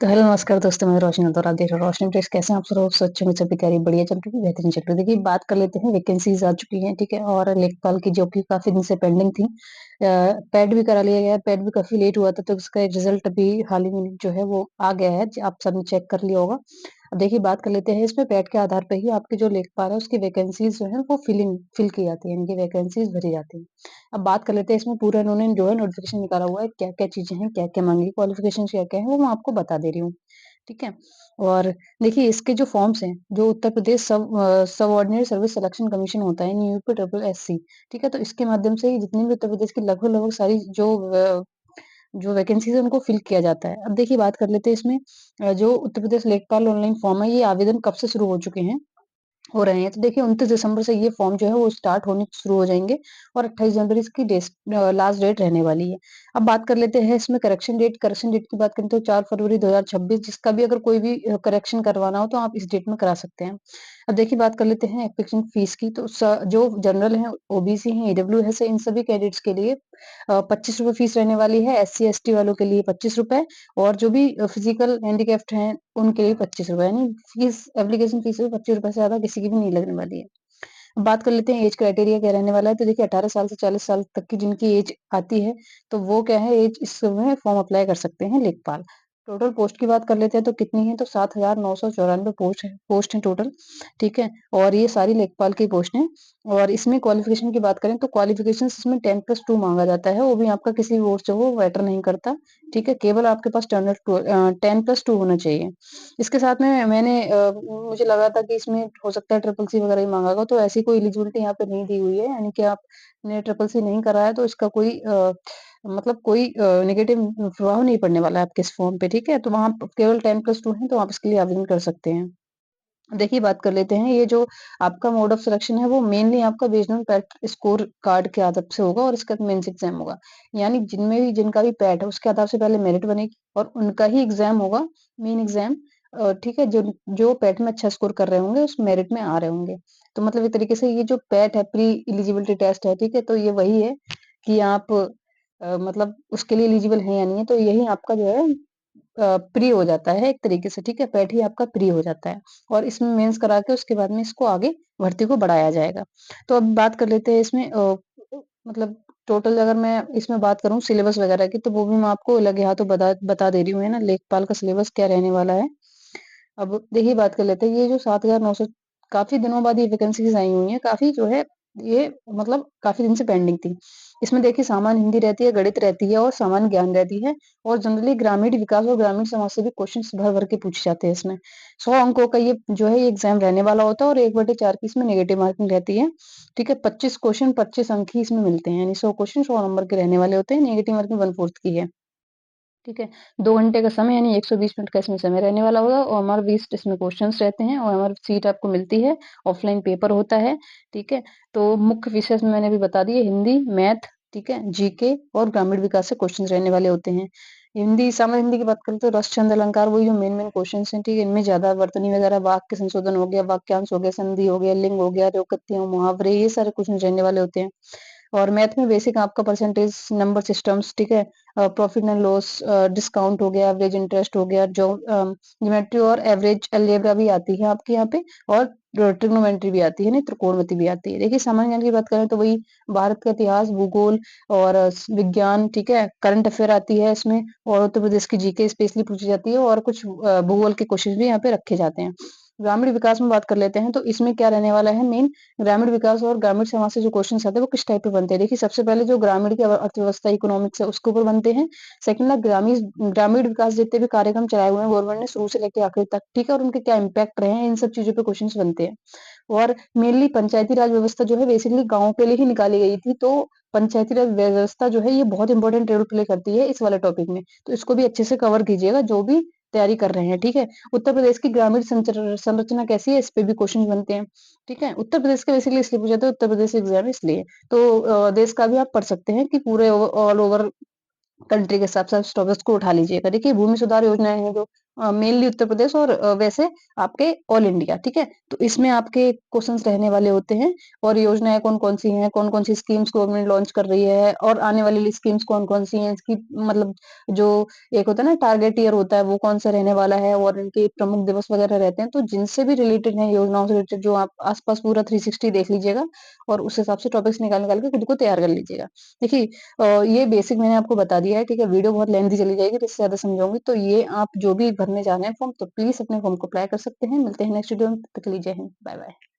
तो हेलो नमस्कार दोस्तों, मैं रोशनी और आप देख रहे हो रोशनी ट्रेस। कैसे हैं आप सब? सच्चे में सभी तैयारी बढ़िया चल रही है, बेहतरीन चल रही है। देखिए बात कर लेते हैं, वैकेंसीज आ चुकी हैं, ठीक है। और लेखपाल की जो कि काफी दिन से पेंडिंग थी, पैड भी करा लिया गया है। पैड भी काफी लेट हुआ था, तो उसका एक रिजल्ट अभी हाल ही में जो है वो आ गया है, आप सबने चेक कर लिया होगा। अब देखिए बात कर लेते हैं, इसमें पैड के आधार पर ही आपके जो लेखपाल है उसकी वैकेंसीज जो है वो फिल की जाती है, इनकी वैकेंसीज भरी जाती है। अब बात कर लेते हैं, इसमें पूरा इन्होंने जो है नोटिफिकेशन निकाला हुआ है, क्या क्या चीजें हैं, क्या क्या मांगी, क्वालिफिकेशन क्या क्या है, वो मैं आपको बता दे रही हूँ, ठीक है। और देखिए इसके जो फॉर्म्स हैं, जो Uttar Pradesh subordinate service selection commission होता है, यूपी ट्रिपल एससी, ठीक है। तो इसके माध्यम से ही जितनी भी उत्तर प्रदेश की लगभग लगभग सारी जो वैकेंसीज है उनको फिल किया जाता है। अब देखिए बात कर लेते हैं इसमें, जो उत्तर प्रदेश लेखपाल ऑनलाइन फॉर्म है, ये आवेदन कब से शुरू हो रहे हैं। तो देखिए 29 दिसंबर से ये फॉर्म जो है वो स्टार्ट होने शुरू हो जाएंगे, और 28 जनवरी इसकी लास्ट डेट रहने वाली है। अब बात कर लेते हैं इसमें करेक्शन डेट की बात करें तो 4 फरवरी 2026, जिसका भी अगर कोई भी करेक्शन करवाना हो तो आप इस डेट में करा सकते हैं। अब देखिए बात कर लेते हैं एप्लीकेशन फीस की। तो जो जनरल है, ओबीसी है, ईडब्ल्यू है, इन सभी कैंडिडेट्स के लिए 25 रुपए फीस रहने वाली है। एससी एसटी वालों के लिए 25 रुपए, और जो भी फिजिकल हैंडीकैप्ड हैं उनके लिए 25 रुपए, यानी फीस, एप्लीकेशन फीस भी 25 रुपए से ज्यादा किसी की भी नहीं लगने वाली है। अब बात कर लेते हैं एज क्राइटेरिया क्या रहने वाला है। तो देखिए 18 साल से 40 साल तक की जिनकी एज आती है, तो वो क्या है, एज इस समय फॉर्म अप्लाई कर सकते हैं लेखपाल। टोटल पोस्ट की बात कर लेते हैं तो कितनी है, तो 7,994 पोस्ट है टोटल, ठीक है। और ये सारी लेखपाल की पोस्ट है। और इसमें क्वालिफिकेशन की बात करें तो क्वालिफिकेशन इसमें 10+2 मांगा जाता है, वो भी आपका किसी भी बोर्ड से वो मैटर नहीं करता, ठीक है। केवल आपके पास 10+2 होना चाहिए। इसके साथ में मुझे लगा था कि इसमें हो सकता है ट्रिपल सी वगैरह ही मांगा होगा, तो ऐसी कोई एलिजिबिलिटी यहाँ पे नहीं दी हुई है, यानी कि आपने ट्रिपल सी नहीं करा है तो इसका कोई मतलब कोई नेगेटिव प्रभाव नहीं पड़ने वाला है आपके इस फॉर्म पे, ठीक है। तो वहाँ केवल 10+2 है, तो आप इसके लिए आवेदन कर सकते हैं। देखिए बात कर लेते हैं, ये जो आपका मोड ऑफ सिलेक्शन है वो मेनली आपका based on PAT score card के आधार से होगा, और इसका मेंस एग्जाम होगा। यानी जिनका भी पैट है उसके आधार से पहले मेरिट बनेगी, और उनका ही एग्जाम होगा, मेन एग्जाम, ठीक है। जो जो पैट में अच्छा स्कोर कर रहे होंगे उस मेरिट में आ रहे होंगे। तो मतलब एक तरीके से ये जो पैट है, प्री एलिजिबिलिटी टेस्ट है, ठीक है। तो ये वही है कि आप मतलब उसके लिए एलिजिबल है या नहीं है, तो यही आपका जो है प्री हो जाता है एक तरीके से, ठीक है। पैट ही आपका प्री हो जाता है, और इसमें मेंस करा के उसके बाद में इसको आगे भर्ती को बढ़ाया जाएगा। तो अब बात कर लेते हैं इसमें मतलब टोटल अगर मैं इसमें बात करूं सिलेबस वगैरह की, तो वो भी मैं आपको लगे हाथों बता दे रही हूँ, है ना, लेखपाल का सिलेबस क्या रहने वाला है। अब देखिए बात कर लेते हैं, ये जो 7,900 काफी दिनों बाद ये वैकेंसीज आई हुई हैं, काफी जो है ये मतलब काफी दिन से पेंडिंग थी। इसमें देखिए सामान्य हिंदी रहती है, गणित रहती है, और सामान्य ज्ञान रहती है। और जनरली ग्रामीण विकास और ग्रामीण समाज से भी क्वेश्चंस भर भर के पूछे जाते हैं इसमें। 100 अंकों का ये जो है ये एग्जाम रहने वाला होता है, और 1/4 की इसमें नेगेटिव मार्किंग रहती है, ठीक है। 25 क्वेश्चन 25 अंक ही इसमें मिलते हैं, यानी 100 क्वेश्चन 100 नंबर के रहने वाले होते हैं। नेगेटिव मार्किंग 1/4 की है, ठीक है। 2 घंटे का समय, यानी 120 मिनट का इसमें समय रहने वाला होगा, और हमारे 20 इसमें क्वेश्चंस रहते हैं, और हमारी सीट आपको मिलती है। ऑफलाइन पेपर होता है, ठीक है। तो मुख्य विषय में मैंने भी बता दिए, हिंदी, मैथ, ठीक है, जीके और ग्रामीण विकास से क्वेश्चंस रहने वाले होते हैं। हिंदी, सामान्य हिंदी की बात करें तो रस, छंद, अलंकार, वही जो मेन मेन क्वेश्चंस हैं, ठीक है। इनमें ज्यादा वर्तनी वगैरह, वाक्य संशोधन हो गया, वाक्यांश हो गया, संधि हो गया, लिंग हो गया, लोकोक्तियां, मुहावरे, ये सारे क्वेश्चन रहने वाले होते हैं। और मैथ में बेसिक आपका परसेंटेज, नंबर सिस्टम्स, ठीक है, प्रॉफिट एंड लॉस, डिस्काउंट हो गया, एवरेज इंटरेस्ट हो गया, जो ज्योमेट्री और एवरेज अलजेब्रा भी आती है आपके यहाँ पे, और ट्रिग्नोमेट्री भी आती है, नहीं त्रिकोणमिति भी आती है। देखिए सामान्य ज्ञान की बात करें तो वही भारत का इतिहास, भूगोल और विज्ञान, ठीक है, करंट अफेयर आती है इसमें, और उत्तर प्रदेश की जीके स्पेशली पूछी जाती है, और कुछ भूगोल के क्वेश्चन भी यहाँ पे रखे जाते हैं। ग्रामीण विकास में बात कर लेते हैं, तो इसमें क्या रहने वाला है, मेन ग्रामीण विकास और ग्रामीण समाज से जो क्वेश्चन आते हैं वो किस टाइप पे बनते हैं। देखिए सबसे पहले जो ग्रामीण की अर्थव्यवस्था, इकोनॉमिक्स है, उसके ऊपर बनते हैं। सेकंड ना ग्रामीण ग्रामीण विकास जितने भी कार्यक्रम चलाए हुए हैं गवर्नमेंट ने शुरू से लेकर आखिर तक, ठीक है, और उनके क्या इम्पैक्ट रहे हैं, इन सब चीजों पे क्वेश्चन बनते हैं। और मेनली पंचायती राज व्यवस्था जो है बेसिकली गाँव के लिए ही निकाली गई थी, तो पंचायती राज व्यवस्था जो है ये बहुत इंपॉर्टेंट रोल प्ले करती है इस वाले टॉपिक में। तो इसको भी अच्छे से कवर कीजिएगा जो भी तैयारी कर रहे हैं, ठीक है। उत्तर प्रदेश की ग्रामीण संरचना कैसी है, इस पे भी क्वेश्चन बनते हैं, ठीक है। उत्तर प्रदेश का बेसिकली इसलिए पूछा जाता है, उत्तर प्रदेश एग्जाम इसलिए। तो देश का भी आप पढ़ सकते हैं कि पूरे ऑल ओवर कंट्री के हिसाब से आप टॉपिक्स को उठा लीजिएगा। देखिए भूमि सुधार योजनाएं हैं जो मेनली उत्तर प्रदेश और वैसे आपके ऑल इंडिया, ठीक है? तो इसमें आपके क्वेश्चन्स रहने वाले होते हैं और योजनाएँ कौन-कौन सी हैं, कौन-कौन सी स्कीम्स गवर्नमेंट लॉन्च कर रही है और आने वाली स्कीम्स कौन-कौन सी हैं, इसकी मतलब जो एक होता है ना टारगेट ईयर होता है, वो कौन-सा रहने वाला है और इनके प्रमुख दिवस वगैरह रहते हैं, तो जिनसे भी रिलेटेड हैं, योजनाओं से रिलेटेड जो आप आस-पास पूरा 360 देख लीजिएगा और उस हिसाब से टॉपिक्स निकाल-निकाल के खुद को तैयार कर लीजिएगा। देखिए ये बेसिक मैंने आपको बता दिया है, ठीक है? वीडियो बहुत लेंथी चली जाएगी तो इससे ज़्यादा समझाऊँगी, तो ये आप जो भी भरने जा रहे हैं फॉर्म, तो प्लीज़ अपने फॉर्म को अप्लाई कर सकते हैं। मिलते हैं नेक्स्ट वीडियो में, तब तक के लिए जय हिंद, बाय-बाय।